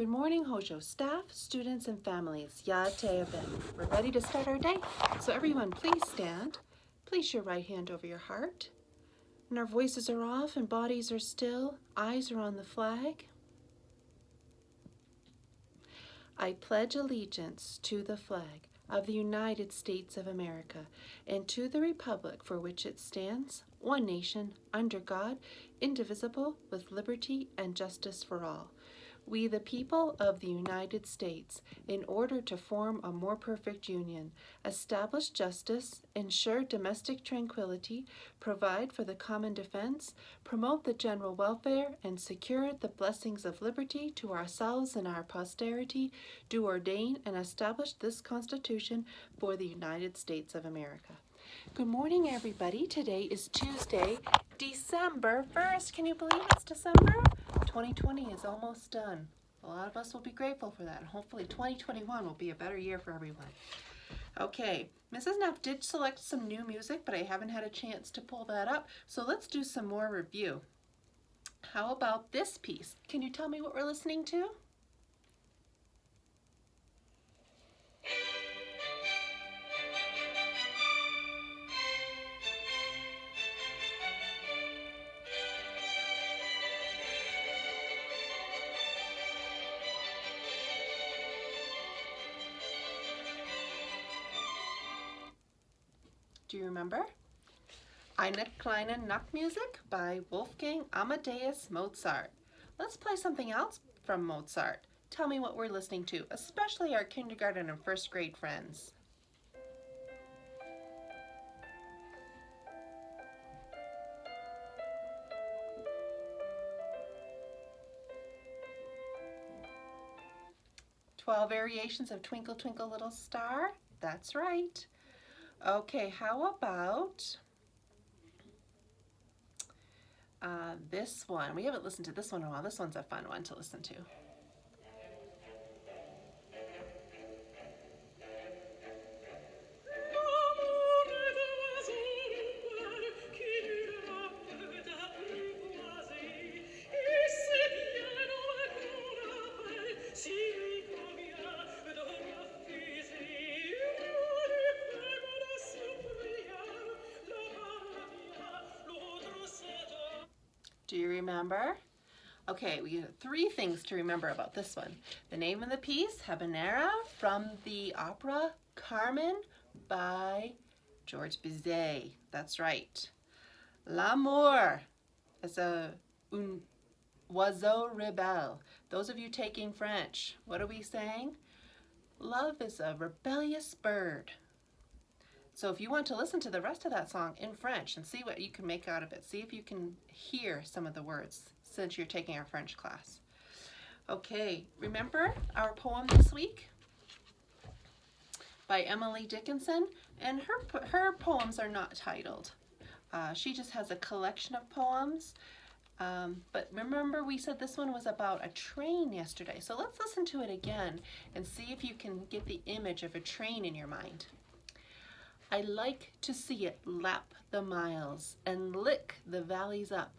Good morning, Hojo staff, students, and families. We're ready to start our day. So everyone, please stand. Place your right hand over your heart. And our voices are off and bodies are still. Eyes are on the flag. I pledge allegiance to the flag of the United States of America and to the republic for which it stands, one nation, under God, indivisible, with liberty and justice for all. We, the people of the United States, in order to form a more perfect union, establish justice, ensure domestic tranquility, provide for the common defense, promote the general welfare, and secure the blessings of liberty to ourselves and our posterity, do ordain and establish this Constitution for the United States of America. Good morning, everybody. Today is Tuesday, December 1st. Can you believe it's December? 2020 is almost done. A lot of us will be grateful for that, and hopefully 2021 will be a better year for everyone. Okay, Mrs. Neff did select some new music, but I haven't had a chance to pull that up, so let's do some more review. How about this piece? Can you tell me what we're listening to? Do you remember? Eine kleine Nachtmusik by Wolfgang Amadeus Mozart. Let's play something else from Mozart. Tell me what we're listening to, especially our kindergarten and first grade friends. "12 Variations of Twinkle Twinkle Little Star." That's right. Okay, how about this one? We haven't listened to this one in a while. This one's a fun one to listen to. Do you remember? Okay, we have 3 things to remember about this one. The name of the piece, Habanera, from the opera Carmen by George Bizet. That's right. L'amour is un oiseau rebelle. Those of you taking French, what are we saying? Love is a rebellious bird. So if you want to listen to the rest of that song in French and see what you can make out of it, see if you can hear some of the words since you're taking our French class. Okay, remember our poem this week? By Emily Dickinson, and her poems are not titled. She just has a collection of poems. But remember we said this one was about a train yesterday. So let's listen to it again and see if you can get the image of a train in your mind. I like to see it lap the miles and lick the valleys up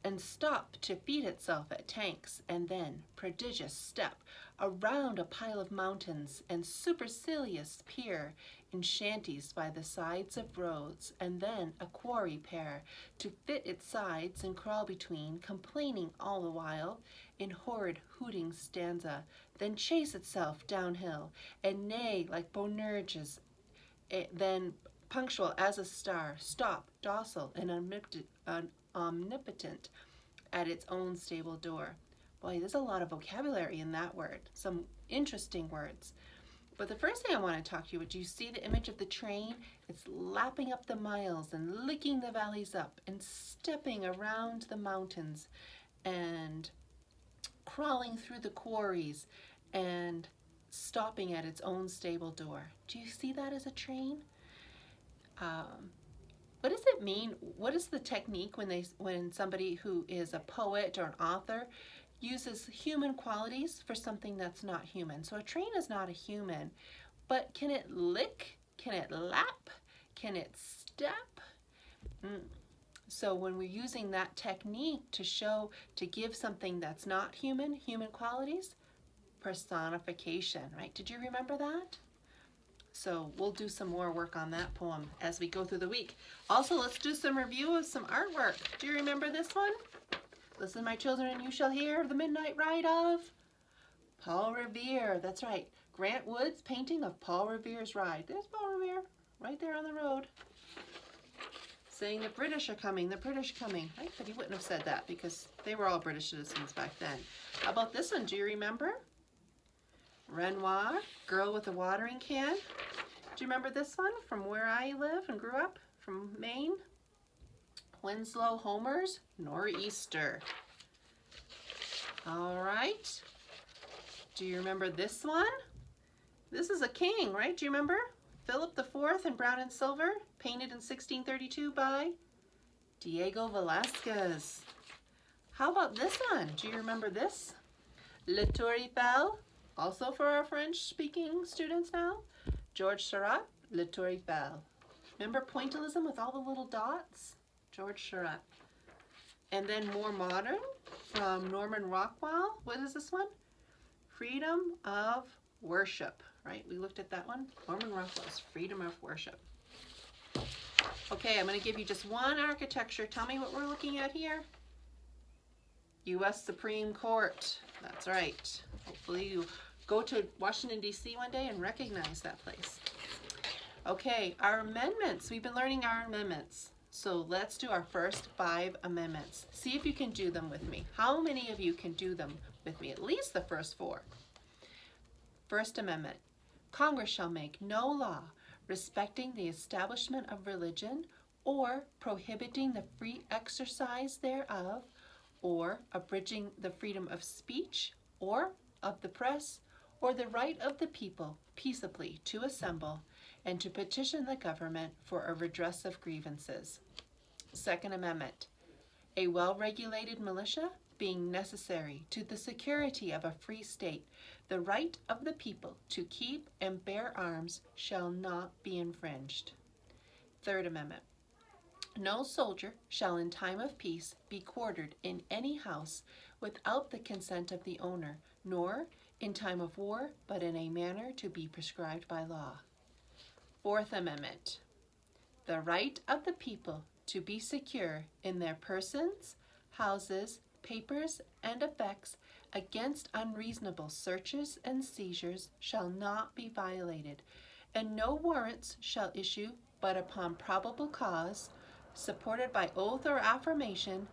and stop to feed itself at tanks and then, prodigious step, around a pile of mountains and supercilious peer in shanties by the sides of roads and then a quarry pair to fit its sides and crawl between, complaining all the while in horrid hooting stanza, then chase itself downhill and neigh like Boanerges, then punctual as a star, stop, docile and omnipotent at its own stable door. Boy, there's a lot of vocabulary in that word, some interesting words. But the first thing I want to talk to you about, do you see the image of the train? It's lapping up the miles and licking the valleys up and stepping around the mountains and crawling through the quarries and stopping at its own stable door. Do you see that as a train? What does it mean? What is the technique when somebody who is a poet or an author uses human qualities for something that's not human? So a train is not a human, but can it lick? Can it lap? Can it step? So when we're using that technique to give something that's not human qualities, personification, right? Did you remember that? So we'll do some more work on that poem as we go through the week. Also, let's do some review of some artwork. Do you remember this one? Listen, my children, and you shall hear the midnight ride of Paul Revere. That's right. Grant Wood's painting of Paul Revere's ride. There's Paul Revere, right there on the road, saying the British are coming, the British are coming, right? But he wouldn't have said that because they were all British citizens back then. How about this one? Do you remember? Renoir, Girl with a Watering Can. Do you remember this one from where I live and grew up, from Maine? Winslow Homer's Nor'easter. All right. Do you remember this one? This is a king, right? Do you remember? Philip IV in brown and silver, painted in 1632 by Diego Velázquez. How about this one? Do you remember this? Le Tour Eiffel, also for our French-speaking students now. George Seurat, Le Tour Eiffel. Remember pointillism with all the little dots? George Seurat. And then more modern, from Norman Rockwell. What is this one? Freedom of Worship, right? We looked at that one. Norman Rockwell's Freedom of Worship. Okay, I'm going to give you just one architecture. Tell me what we're looking at here. U.S. Supreme Court. That's right. Hopefully you go to Washington, D.C. one day and recognize that place. Okay, our amendments. We've been learning our amendments. So let's do our first 5 amendments. See if you can do them with me. How many of you can do them with me? At least the first 4. First Amendment. Congress shall make no law respecting the establishment of religion or prohibiting the free exercise thereof or abridging the freedom of speech or of the press or the right of the people peaceably to assemble and to petition the government for a redress of grievances. Second Amendment. A well-regulated militia being necessary to the security of a free state, the right of the people to keep and bear arms shall not be infringed. Third Amendment. No soldier shall in time of peace be quartered in any house without the consent of the owner, nor in time of war, but in a manner to be prescribed by law. Fourth Amendment. The right of the people to be secure in their persons, houses, papers, and effects against unreasonable searches and seizures shall not be violated, and no warrants shall issue but upon probable cause, supported by oath or affirmation,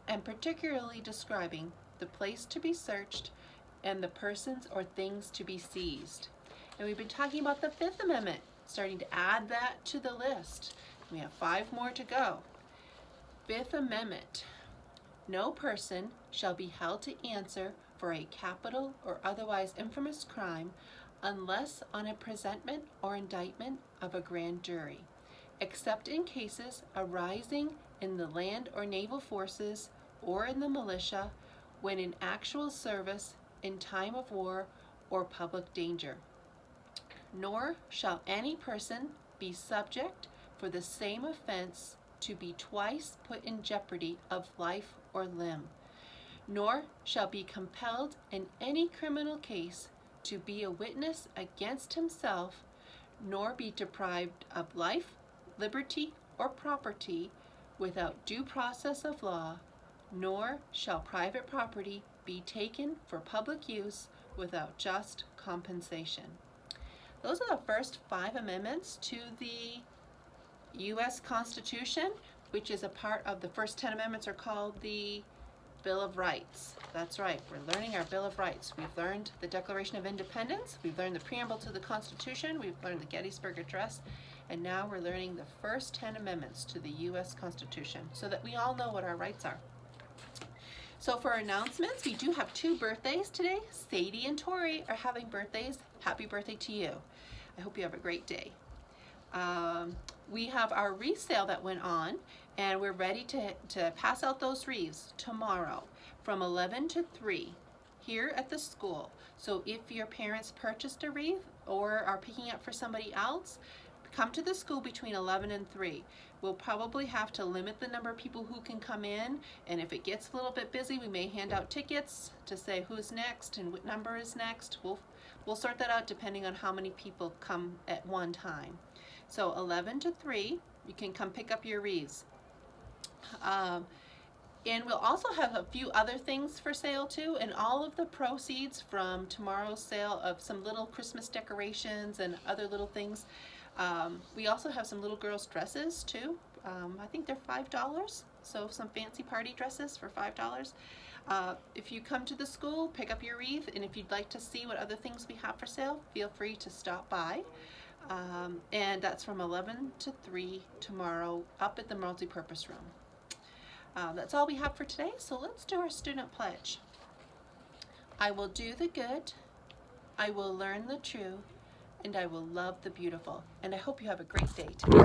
and particularly describing the place to be searched and the persons or things to be seized. And we've been talking about the Fifth Amendment, starting to add that to the list. We have 5 more to go. Fifth Amendment. No person shall be held to answer for a capital or otherwise infamous crime unless on a presentment or indictment of a grand jury, except in cases arising in the land or naval forces or in the militia when in actual service in time of war or public danger. Nor shall any person be subject for the same offense to be twice put in jeopardy of life or limb, nor shall be compelled in any criminal case to be a witness against himself, nor be deprived of life, liberty, or property without due process of law, nor shall private property be taken for public use without just compensation. Those are the first 5 amendments to the U.S. Constitution, which is a part of the first 10 amendments are called the Bill of Rights. That's right, we're learning our Bill of Rights. We've learned the Declaration of Independence, we've learned the preamble to the Constitution, we've learned the Gettysburg Address, and now we're learning the first 10 amendments to the U.S. Constitution so that we all know what our rights are. So for announcements, we do have 2 birthdays today. Sadie and Tori are having birthdays. Happy birthday to you. I hope you have a great day. We have our wreath sale that went on, and we're ready to pass out those wreaths tomorrow from 11 to 3 here at the school. So if your parents purchased a wreath or are picking up for somebody else, come to the school between 11 and 3. We'll probably have to limit the number of people who can come in, and if it gets a little bit busy, we may hand out tickets to say who's next and what number is next. We'll sort that out depending on how many people come at one time. So 11 to 3, you can come pick up your wreaths. And we'll also have a few other things for sale too, and all of the proceeds from tomorrow's sale of some little Christmas decorations and other little things. We also have some little girls' dresses too. I think they're $5, so some fancy party dresses for $5. If you come to the school, pick up your wreath, and if you'd like to see what other things we have for sale, feel free to stop by. And that's from 11 to 3 tomorrow up at the multipurpose room. That's all we have for today, so let's do our student pledge. I will do the good, I will learn the true, and I will love the beautiful. And I hope you have a great day today.